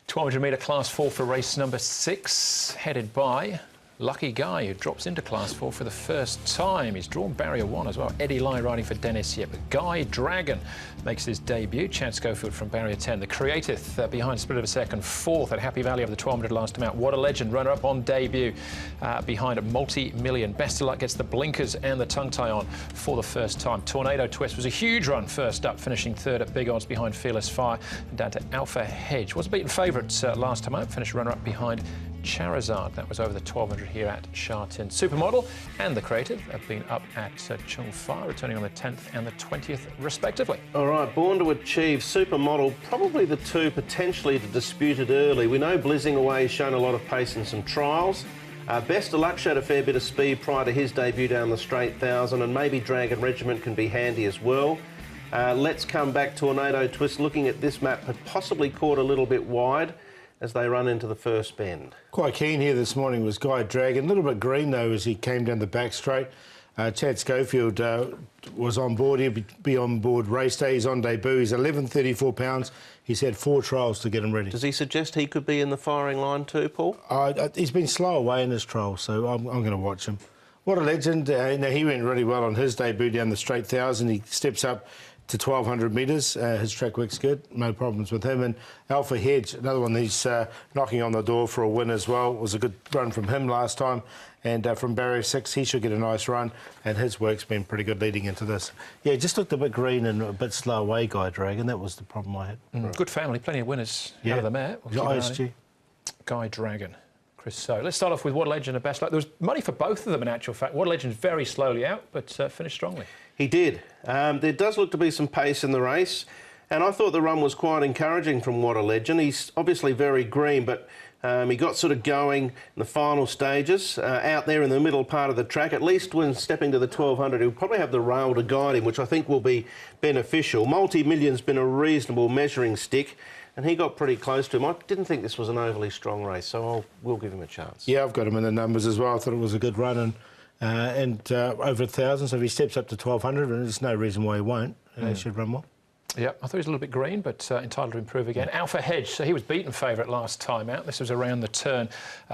1200 metre Class 4 for race number 6, headed by Lucky Guy, who drops into Class 4 for the first time. He's drawn barrier 1 as well. Eddie Lai riding for Dennis Yip. Guy Dragon makes his debut. Chad Schofield from barrier 10. The Creative behind Split of a Second, 4th at Happy Valley over the 1200 last time out. What a Legend, runner-up on debut behind a multi-million. Best of Luck gets the blinkers and the tongue-tie on for the first time. Tornado Twist was a huge run first up, finishing 3rd at big odds behind Fearless Fire. And down to Alpha Hedge. Was a beaten favourite last time out. Finished runner-up behind Charizard. That was over the 1200 here at Sha Tin. Supermodel and the Creative have been up at Chung Fa, returning on the 10th and the 20th respectively. All right, Born to Achieve, Supermodel, probably the two potentially to dispute it early. We know Blizzing Away has shown a lot of pace in some trials. Best of Luck showed a fair bit of speed prior to his debut down the straight 1000, and maybe Dragon Regiment can be handy as well. Let's come back. Tornado Twist, looking at this map, had possibly caught a little bit wide as they run into the first bend. Quite keen here this morning was Guy Dragon. A little bit green, though, as he came down the back straight. Chad Schofield was on board. He'll be on board race day. He's on debut. He's 11.34 pounds. He's had 4 trials to get him ready. Does he suggest he could be in the firing line too, Paul? He's been slow away in his trial, so I'm going to watch him. What a Legend. He went really well on his debut down the straight 1000. He steps up to 1200 metres. His track work's good, no problems with him. And Alpha Hedge, another one he's knocking on the door for a win as well. It was a good run from him last time. And from barrier 6, he should get a nice run. And his work's been pretty good leading into this. Yeah, just looked a bit green and a bit slow away, Guy Dragon. That was the problem I had. Right. Good family, plenty of winners out of the mare. ISG. Guy Dragon. Chris So. Let's start off with What a Legend and Best Luck. There was money for both of them in actual fact. What a Legend very slowly out, but finished strongly. He did. There does look to be some pace in the race, and I thought the run was quite encouraging from What a Legend. He's obviously very green, but he got sort of going in the final stages, out there in the middle part of the track. At least when stepping to the 1200, he'll probably have the rail to guide him, which I think will be beneficial. Multi-Million's been a reasonable measuring stick, and he got pretty close to him. I didn't think this was an overly strong race, so we'll give him a chance. Yeah, I've got him in the numbers as well. I thought it was a good run, and over 1,000, so if he steps up to 1,200, and there's no reason why he won't, he should run well. Yeah, I thought he was a little bit green, but entitled to improve again. Alpha Hedge, so he was beaten favourite last time out. This was around the turn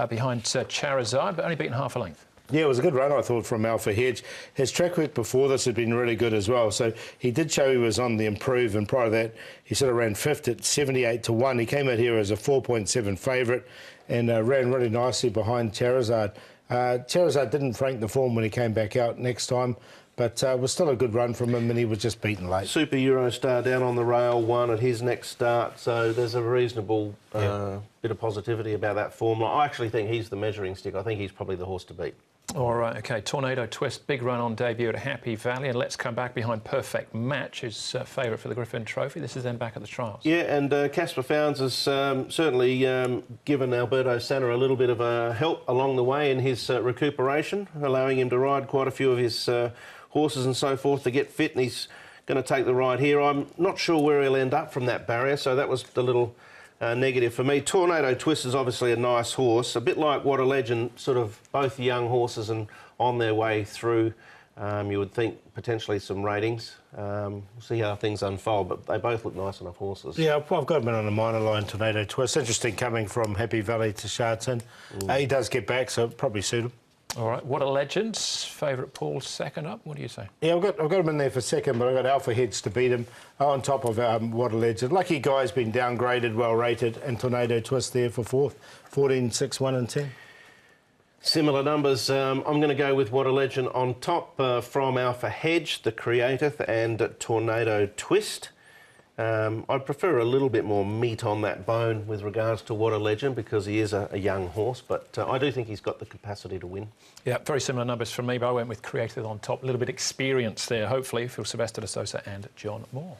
behind Charizard, but only beaten half a length. Yeah, it was a good run, I thought, from Alpha Hedge. His track work before this had been really good as well, so he did show he was on the improve, and prior to that, he sort of ran 5th at 78 to 1. He came out here as a 4.7 favourite and ran really nicely behind Charizard. Charizard didn't frank the form when he came back out next time, but it was still a good run from him, and he was just beaten late. Super Eurostar down on the rail, 1 at his next start, so there's a reasonable bit of positivity about that form. I actually think he's the measuring stick. I think he's probably the horse to beat. All right, OK. Tornado Twist, big run on debut at Happy Valley, and let's come back behind Perfect Match, who's favourite for the Griffin Trophy. This is then back at the trials. Yeah, and Casper Founds has certainly given Alberto Senna a little bit of a help along the way in his recuperation, allowing him to ride quite a few of his horses and so forth to get fit, and he's going to take the ride here. I'm not sure where he'll end up from that barrier, so that was the little negative for me. Tornado Twist is obviously a nice horse, a bit like What a Legend, sort of both young horses and on their way through. You would think potentially some ratings. We'll see how things unfold, but they both look nice enough horses. Yeah, I've got him on a minor line, Tornado Twist. Interesting coming from Happy Valley to Sha Tin. He does get back, so it'll probably suit him. All right, What a Legend. Favourite Paul, second up. What do you say? Yeah, I've got him in there for second, but I've got Alpha Hedge to beat him on top of What a Legend. Lucky Guy's been downgraded, well rated, and Tornado Twist there for 4th. 14, 6, 1 and 10. Similar numbers. I'm going to go with What a Legend on top from Alpha Hedge, the Creative, and Tornado Twist. I'd prefer a little bit more meat on that bone with regards to What a Legend because he is a young horse, but I do think he's got the capacity to win. Yeah, very similar numbers from me, but I went with Creative on top. A little bit experience there, hopefully, for Sylvester de Sosa and John Moore.